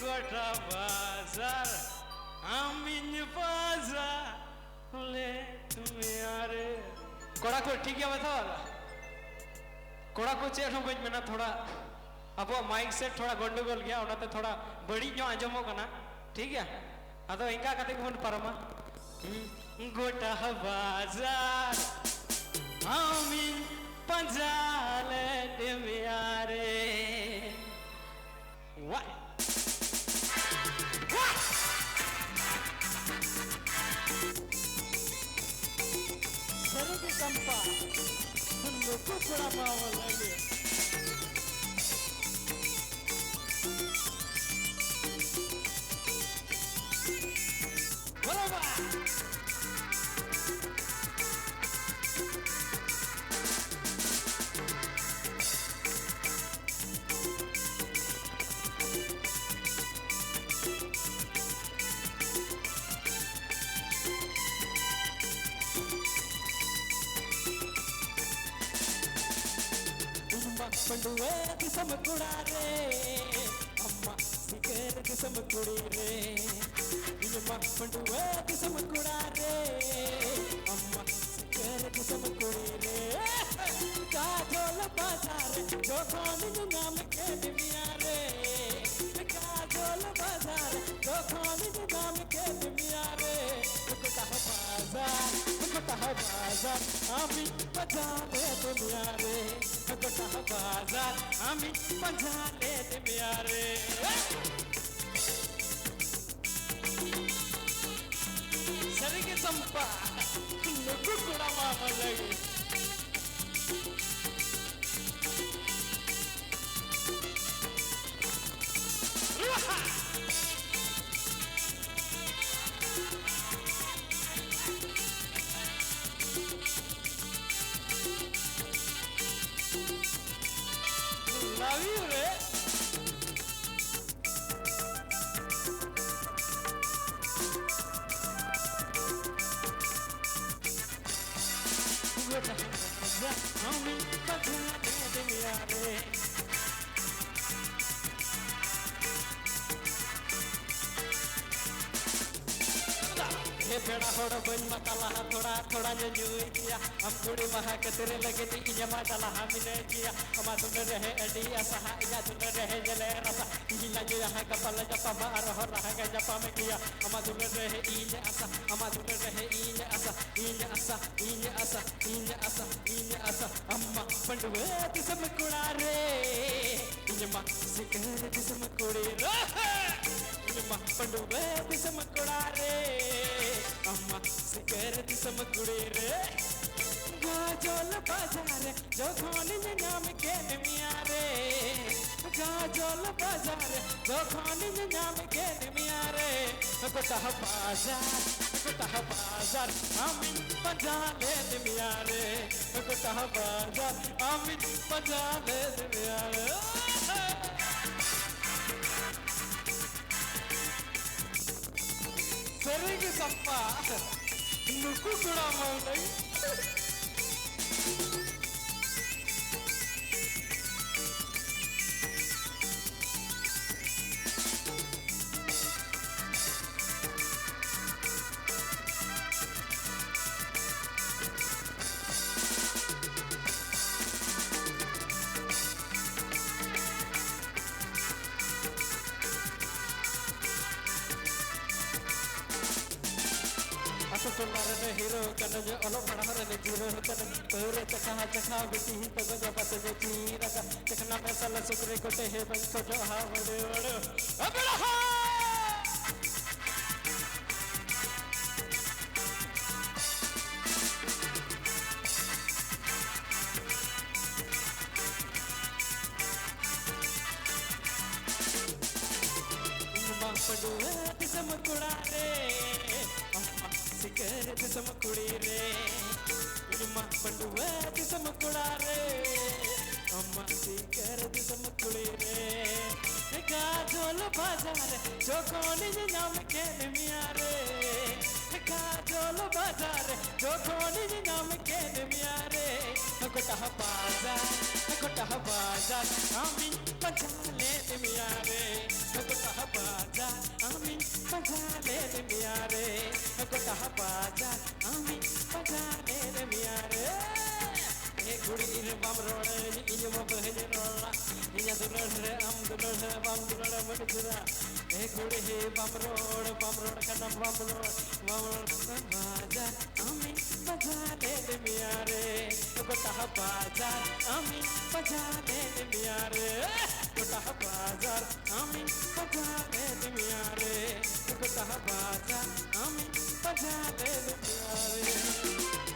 गोटा बाजार आमिन बाजार ले तुम यारे कोड़ा को ठीक है बताओ कोड़ा को चेयर हो बज में ना थोड़ा अब माइक सेट थोड़ा गंडगोल गया उन्होंने थोड़ा बड़ी जो आंजमो का ना ठीक है अतो इनका कते को परमा गोटा बाजार आमिन पंजाले तुम यारे वाह संपा लोग बड़ा माहौल लगे पंडुए दिसम कुड़ा रे अम्मा सिकेर दिसम कुड़ी रे इनमा पंडुए दिसम कुड़ा रे अम्मा सिकेर दिसम कुड़ी रे काजोल बाजार जो खाने नाम के दुनिया रे काजोल बाजार जो खाने नाम के दुनिया रे कोटा बाजार आमी बजाले दुनिया रे कोटा बाजार आमी बजाले दुनिया रे सरी के संपा लोगों को मामा लगे love you रे हमें बजाने दुनिया रे हे बेड़ा होड़ा बन मकाला थोड़ा थोड़ा जो जुई किया हम थोड़ी महा के तेरे लगे नी इजमा डाला हमने किया हम सुन रहे अडी असहा या सुन रहे जले रसा इला जो यहाँ कपल जपा मार हो रहा है जपा में किया हम सुन रहे इले असा हम सुन रहे इले असा इले असा इले असा इले असा इले असा अम्मा पंडुए दिसम कुड़ा रे इजमा सिकर दिसम कुड़ी रे इजमा पंडुए दिसम कुड़ा रे अम्मा सिकर दिसम कुड़ी रे गाजोल बाजार जो खाने में नाम के दुनिया रे गाजोल बाजार जो खाने में नाम के दुनिया रे कोटा बाजार आमिन बजाले दुनिया रे कोटा बाजार आमिन बजाले दुनिया रे सरी की संपा नुकु कुड़ा माउंडई सुंदर हीरो कन जो अलो पढ़ा रे जीरो कन तोरे चखा बिटी तो गजा पत जे चीरा का चखना में सल सुकरे कोटे हे बन को जो हा बड़े बड़े अबड़ा हा पंडुए दिसम कुड़ा रे अम्मा सिकर दिसम कुड़ी रे इनमा पंडुए दिसम कुड़ा रे अम्मा सिकर दिसम कुड़ी रे गाजोल बाजार जो खाने नाम के दुनिया रे गाजोल बाजार जो खाने नाम के दुनिया रे कोटा बाजार आमिन बजाले दुनिया रे कोटा बाजार कुड़ी रे बम रोड़े इन्हें वो बहने रोड़ा इन्हें दुलड़ रे हम दुलड़ बम दुलड़ मटुरा ए कुड़ी हे बम रोड़ कदम बम रोड़ बाजार आमी बजाने मिया रे गोटा बाजार आमी बजाने मिया रे गोटा बाजार आमी बजाने मिया रे गोटा बाजार आमी बजाने मिया रे